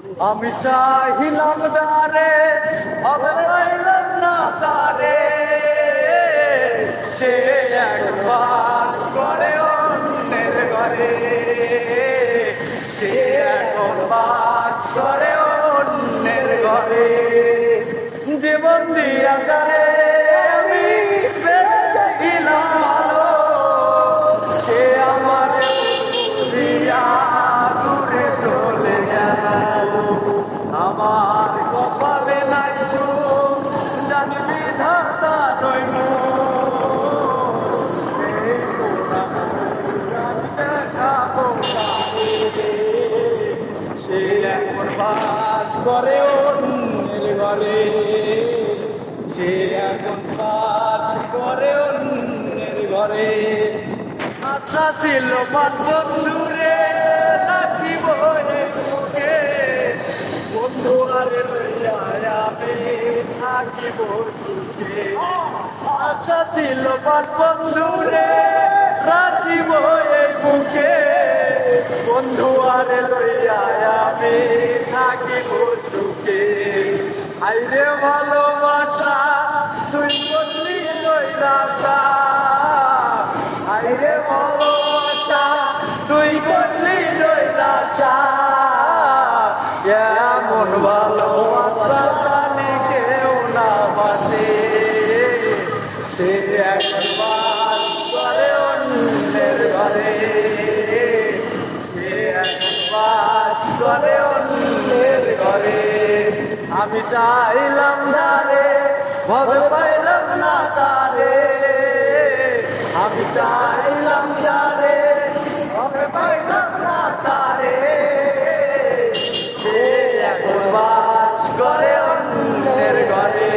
আমি চাহিলাম যারে হবে পাইলাম না তারে, সে একবার করে অন্যের ঘরে, সে একবার করে অন্যের ঘরে। জীবন দিয়া যারে আমি বেঁচেছিলাম আলো, সে আমার দিয়া দূরে চলে গেল। আমার কপালে নাই সুখ, জানি বিধাতা নই দেখাবো কাকে, সে এখন বাস করে অন্যের ঘরে, সে এখন বাস করে অন্যের ঘরে। আশা ছিল বন্ধুরে রাখিব বুকে, বন্ধু আরে আমি থাকিব সুখে। আশা ছিল বন্ধুরে রাখিব বুকে, বন্ধু আরে লইয়া আমি থাকিব সুখে। আইরে ভালোবাসা তুই করলি নৈরাশা, আইরে ভালোবাসা তুই করলি নৈরাশা। এমন ভালোবাসা জানি কেউ না বাসে, সে একবার করে অন্যের ঘরে, সে একবার করে অন্যের ঘরে। আমি চাইলাম যারে ভবে পাইলাম না তারে, আমি চাইলাম যারে ভবে পাইলাম না তারে, সে এখন বাস করে অন্যের ঘরে।